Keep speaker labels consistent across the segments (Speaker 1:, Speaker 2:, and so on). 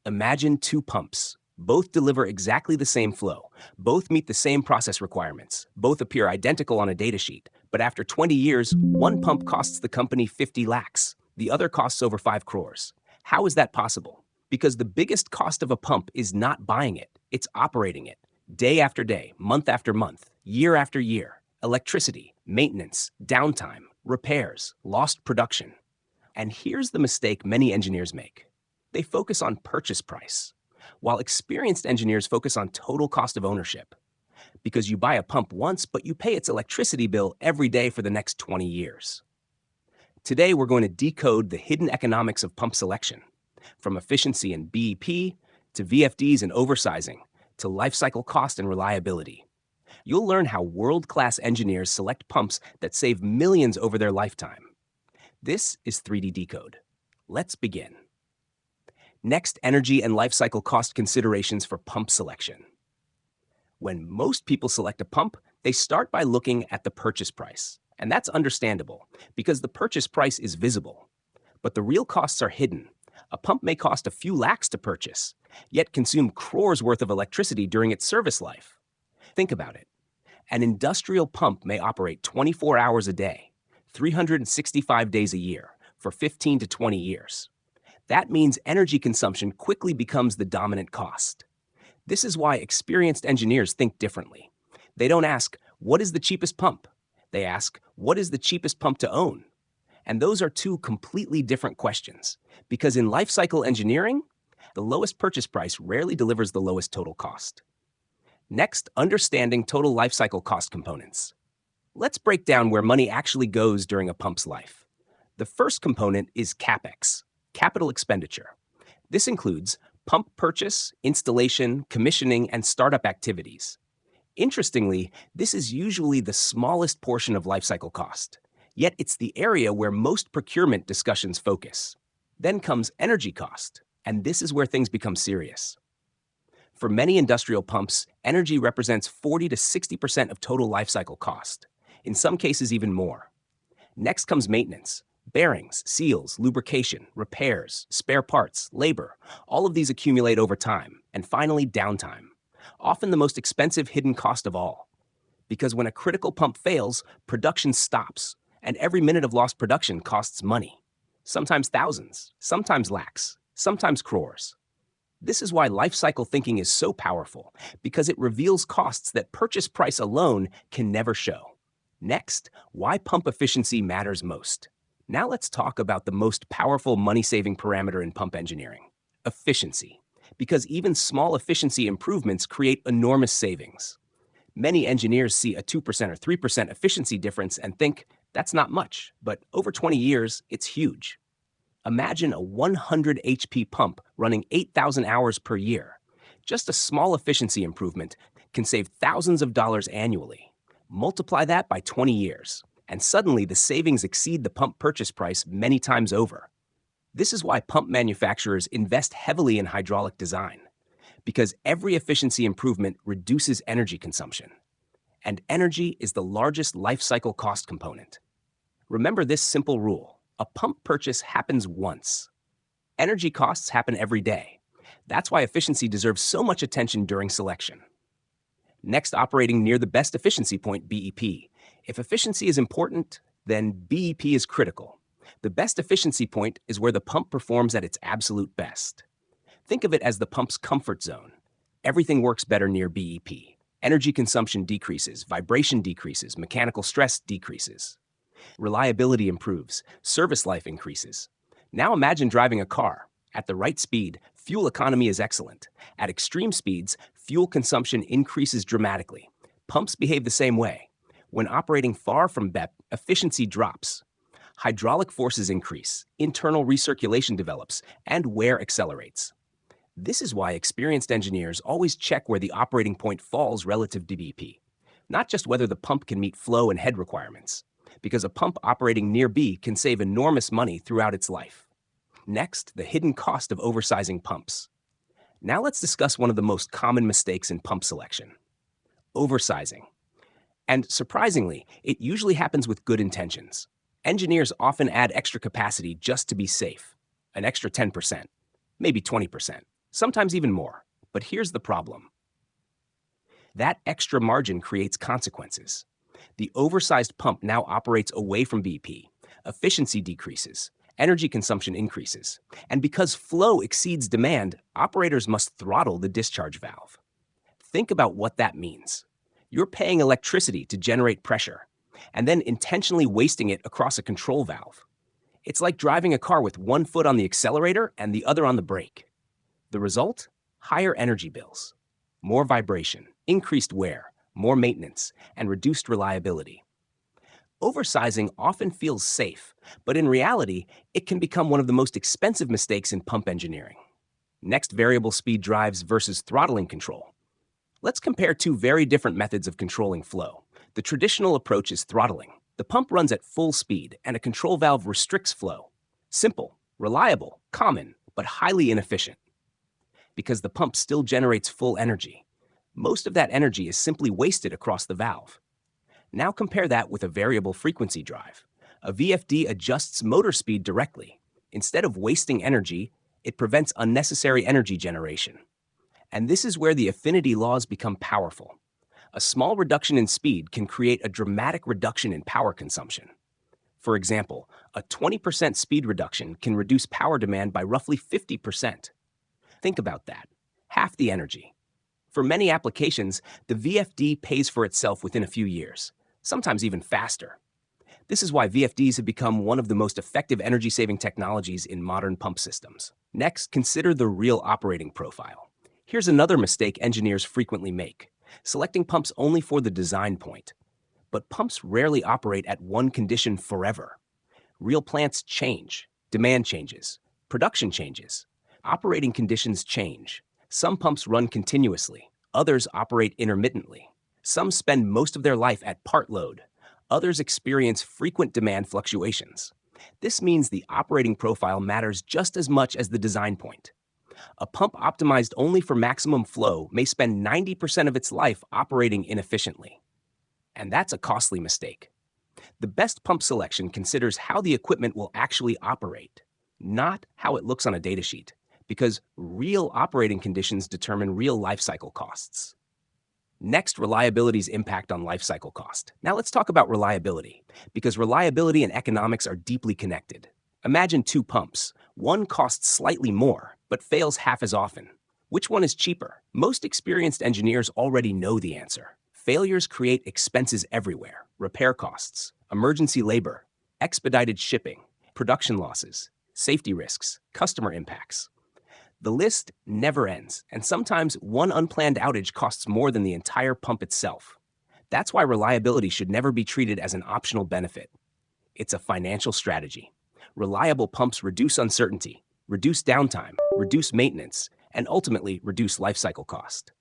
Speaker 1: Imagine two pumps. Both deliver exactly the same flow. Both meet the same process requirements. Both appear identical on a datasheet. But after 20 years, one pump costs the company 50 lakhs. The other costs over 5 crores. How is that possible? Because the biggest cost of a pump is not buying it, it's operating it. Day after day, month after month, year after year. Electricity, maintenance, downtime, repairs, lost production. And here's the mistake many engineers make. They focus on purchase price, while experienced engineers focus on total cost of ownership. Because you buy a pump once, but you pay its electricity bill every day for the next 20 years. Today, we're going to decode the hidden economics of pump selection, from efficiency and BEP, to VFDs and oversizing, to lifecycle cost and reliability. You'll learn how world-class engineers select pumps that save millions over their lifetime. This is 3D Decode. Let's begin. Next, energy and lifecycle cost considerations for pump selection. When most people select a pump, they start by looking at the purchase price. And that's understandable, because the purchase price is visible. But the real costs are hidden. A pump may cost a few lakhs to purchase, yet consume crores worth of electricity during its service life. Think about it. An industrial pump may operate 24 hours a day, 365 days a year, for 15 to 20 years. That means energy consumption quickly becomes the dominant cost. This is why experienced engineers think differently. They don't ask, what is the cheapest pump? They ask, what is the cheapest pump to own? And those are two completely different questions, because in lifecycle engineering, the lowest purchase price rarely delivers the lowest total cost. Next, understanding total lifecycle cost components. Let's break down where money actually goes during a pump's life. The first component is CapEx, capital expenditure. This includes pump purchase, installation, commissioning, and startup activities. Interestingly, this is usually the smallest portion of lifecycle cost, yet it's the area where most procurement discussions focus. Then comes energy cost, and this is where things become serious. For many industrial pumps, energy represents 40 to 60% of total lifecycle cost, in some cases even more. Next comes maintenance. Bearings, seals, lubrication, repairs, spare parts, labor, all of these accumulate over time. And finally, downtime, often the most expensive hidden cost of all. Because when a critical pump fails, production stops, and every minute of lost production costs money. Sometimes thousands, sometimes lakhs, sometimes crores. This is why lifecycle thinking is so powerful, because it reveals costs that purchase price alone can never show. Next, why pump efficiency matters most. Now let's talk about the most powerful money-saving parameter in pump engineering, efficiency, because even small efficiency improvements create enormous savings. Many engineers see a 2% or 3% efficiency difference and think, that's not much, but over 20 years, it's huge. Imagine a 100 HP pump running 8,000 hours per year. Just a small efficiency improvement can save thousands of dollars annually. Multiply that by 20 years. And suddenly the savings exceed the pump purchase price many times over. This is why pump manufacturers invest heavily in hydraulic design, because every efficiency improvement reduces energy consumption. And energy is the largest life cycle cost component. Remember this simple rule: a pump purchase happens once. Energy costs happen every day. That's why efficiency deserves so much attention during selection. Next, operating near the best efficiency point, BEP. If efficiency is important, then BEP is critical. The best efficiency point is where the pump performs at its absolute best. Think of it as the pump's comfort zone. Everything works better near BEP. Energy consumption decreases, vibration decreases, mechanical stress decreases. Reliability improves, service life increases. Now imagine driving a car. At the right speed, fuel economy is excellent. At extreme speeds, fuel consumption increases dramatically. Pumps behave the same way. When operating far from BEP, efficiency drops. Hydraulic forces increase, internal recirculation develops, and wear accelerates. This is why experienced engineers always check where the operating point falls relative to BP, not just whether the pump can meet flow and head requirements, because a pump operating near B can save enormous money throughout its life. Next, the hidden cost of oversizing pumps. Now let's discuss one of the most common mistakes in pump selection: oversizing. And surprisingly, it usually happens with good intentions. Engineers often add extra capacity just to be safe, an extra 10%, maybe 20%. sometimes even more. But here's the problem. That extra margin creates consequences. The oversized pump now operates away from BP. Efficiency decreases, energy consumption increases, and because flow exceeds demand, operators must throttle the discharge valve. Think about what that means. You're paying electricity to generate pressure, and then intentionally wasting it across a control valve. It's like driving a car with one foot on the accelerator and the other on the brake. The result? Higher energy bills, more vibration, increased wear, more maintenance, and reduced reliability. Oversizing often feels safe, but in reality, it can become one of the most expensive mistakes in pump engineering. Next, variable speed drives versus throttling control. Let's compare two very different methods of controlling flow. The traditional approach is throttling. The pump runs at full speed, and a control valve restricts flow. Simple, reliable, common, but highly inefficient. Because the pump still generates full energy. Most of that energy is simply wasted across the valve. Now compare that with a variable frequency drive. A VFD adjusts motor speed directly. Instead of wasting energy, it prevents unnecessary energy generation. And this is where the affinity laws become powerful. A small reduction in speed can create a dramatic reduction in power consumption. For example, a 20% speed reduction can reduce power demand by roughly 50%. Think about that. Half the energy. For many applications, the VFD pays for itself within a few years, sometimes even faster. This is why VFDs have become one of the most effective energy-saving technologies in modern pump systems. Next, consider the real operating profile. Here's another mistake engineers frequently make, selecting pumps only for the design point. But pumps rarely operate at one condition forever. Real plants change, demand changes, production changes. Operating conditions change. Some pumps run continuously, others operate intermittently. Some spend most of their life at part load. Others experience frequent demand fluctuations. This means the operating profile matters just as much as the design point. A pump optimized only for maximum flow may spend 90% of its life operating inefficiently. And that's a costly mistake. The best pump selection considers how the equipment will actually operate, not how it looks on a datasheet, because real operating conditions determine real lifecycle costs. Next, reliability's impact on lifecycle cost. Now let's talk about reliability, because reliability and economics are deeply connected. Imagine two pumps. One costs slightly more, but fails half as often. Which one is cheaper? Most experienced engineers already know the answer. Failures create expenses everywhere: repair costs, emergency labor, expedited shipping, production losses, safety risks, customer impacts. The list never ends, and sometimes one unplanned outage costs more than the entire pump itself. That's why reliability should never be treated as an optional benefit. It's a financial strategy. Reliable pumps reduce uncertainty, reduce downtime, reduce maintenance, and ultimately reduce lifecycle cost.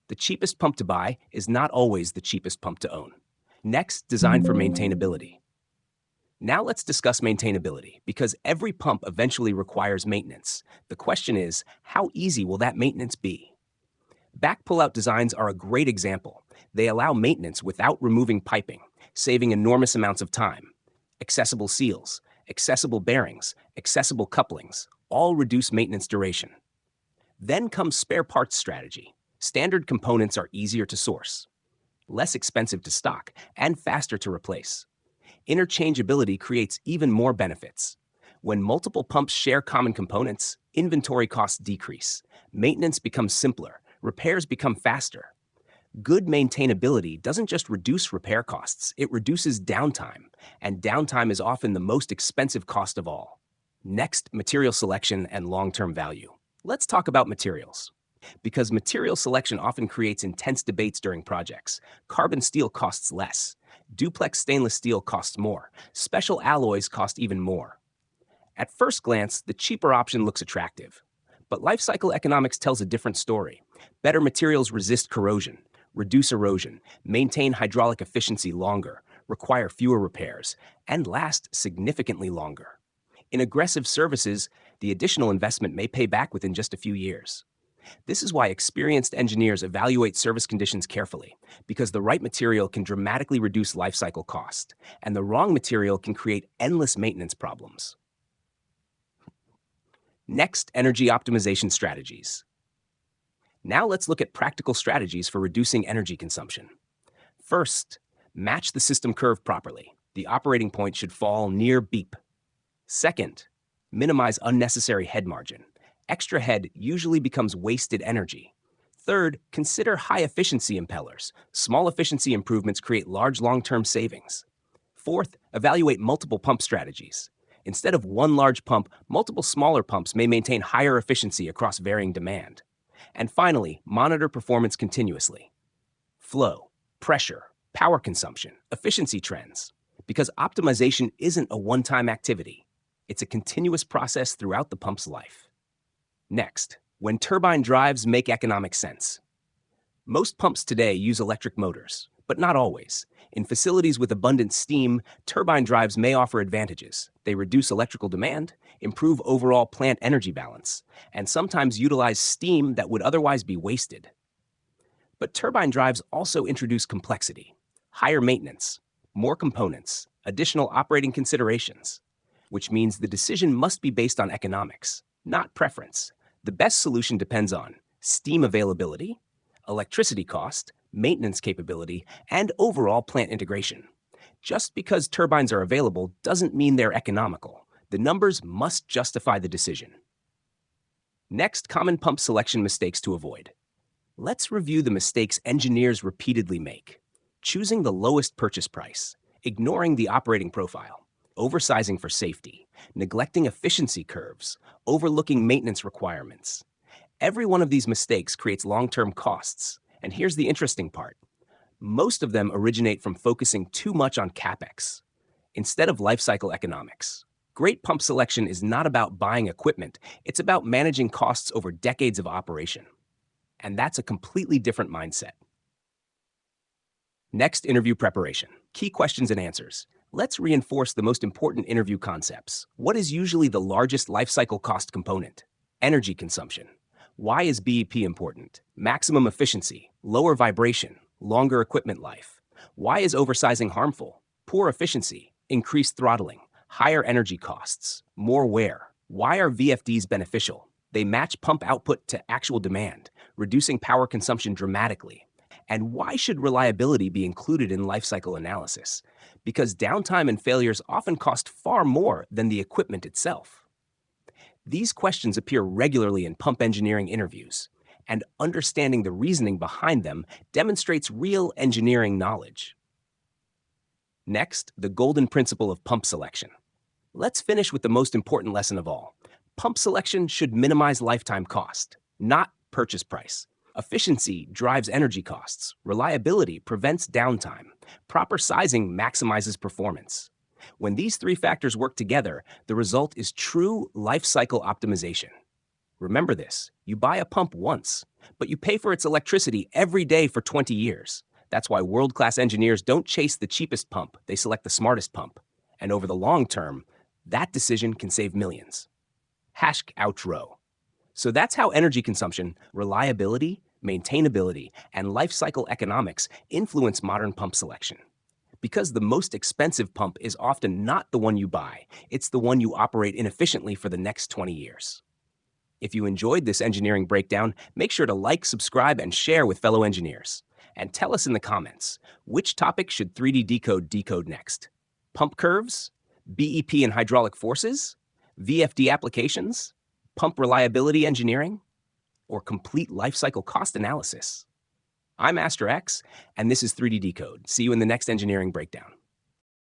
Speaker 1: The cheapest pump to buy is not always the cheapest pump to own. Next, design for maintainability. Now let's discuss maintainability, because every pump eventually requires maintenance. The question is, how easy will that maintenance be? Back pull-out designs are a great example. They allow maintenance without removing piping, saving enormous amounts of time. Accessible seals, accessible bearings, accessible couplings, all reduce maintenance duration. Then comes spare parts strategy. Standard components are easier to source, less expensive to stock, and faster to replace. Interchangeability creates even more benefits. When multiple pumps share common components, inventory costs decrease, maintenance becomes simpler, repairs become faster. Good maintainability doesn't just reduce repair costs, it reduces downtime, and downtime is often the most expensive cost of all. Next, material selection and long-term value. Let's talk about materials. Because material selection often creates intense debates during projects. Carbon steel costs less. Duplex stainless steel costs more. Special alloys cost even more. At first glance, the cheaper option looks attractive. But lifecycle economics tells a different story. Better materials resist corrosion, reduce erosion, maintain hydraulic efficiency longer, require fewer repairs, and last significantly longer. In aggressive services, the additional investment may pay back within just a few years. This is why experienced engineers evaluate service conditions carefully, because the right material can dramatically reduce lifecycle cost, and the wrong material can create endless maintenance problems. Next, energy optimization strategies. Now let's look at practical strategies for reducing energy consumption. First, match the system curve properly. The operating point should fall near beep. Second, minimize unnecessary head margin. Extra head usually becomes wasted energy. Third, consider high-efficiency impellers. Small efficiency improvements create large long-term savings. Fourth, evaluate multiple pump strategies. Instead of one large pump, multiple smaller pumps may maintain higher efficiency across varying demand. And finally, monitor performance continuously. Flow, pressure, power consumption, efficiency trends. Because optimization isn't a one-time activity. It's a continuous process throughout the pump's life. Next, when turbine drives make economic sense. Most pumps today use electric motors, but not always. In facilities with abundant steam, turbine drives may offer advantages. They reduce electrical demand, improve overall plant energy balance, and sometimes utilize steam that would otherwise be wasted. But turbine drives also introduce complexity, higher maintenance, more components, additional operating considerations, which means the decision must be based on economics, not preference. The best solution depends on steam availability, electricity cost, maintenance capability, and overall plant integration. Just because turbines are available doesn't mean they're economical. The numbers must justify the decision. Next, common pump selection mistakes to avoid. Let's review the mistakes engineers repeatedly make. Choosing the lowest purchase price, ignoring the operating profile, oversizing for safety, neglecting efficiency curves, overlooking maintenance requirements. Every one of these mistakes creates long-term costs. And here's the interesting part. Most of them originate from focusing too much on CapEx instead of lifecycle economics. Great pump selection is not about buying equipment. It's about managing costs over decades of operation. And that's a completely different mindset. Next, interview preparation. Key questions and answers. Let's reinforce the most important interview concepts. What is usually the largest lifecycle cost component? Energy consumption. Why is BEP important? Maximum efficiency, lower vibration, longer equipment life. Why is oversizing harmful? Poor efficiency, increased throttling, higher energy costs, more wear. Why are VFDs beneficial? They match pump output to actual demand, reducing power consumption dramatically. And why should reliability be included in lifecycle analysis? Because downtime and failures often cost far more than the equipment itself. These questions appear regularly in pump engineering interviews, and understanding the reasoning behind them demonstrates real engineering knowledge. Next, the golden principle of pump selection. Let's finish with the most important lesson of all. Pump selection should minimize lifetime cost, not purchase price. Efficiency drives energy costs. Reliability prevents downtime. Proper sizing maximizes performance. When these three factors work together, the result is true life cycle optimization. Remember this, you buy a pump once, but you pay for its electricity every day for 20 years. That's why world-class engineers don't chase the cheapest pump, they select the smartest pump. And over the long term, that decision can save millions. Outro. So that's how energy consumption, reliability, maintainability, and life cycle economics influence modern pump selection. Because the most expensive pump is often not the one you buy, it's the one you operate inefficiently for the next 20 years. If you enjoyed this engineering breakdown, make sure to like, subscribe, and share with fellow engineers. And tell us in the comments, which topic should 3D decode next? Pump curves? BEP and hydraulic forces? VFD applications? Pump reliability engineering? Or complete life cycle cost analysis? I'm Master X, and this is 3D Decode. See you in the next engineering breakdown.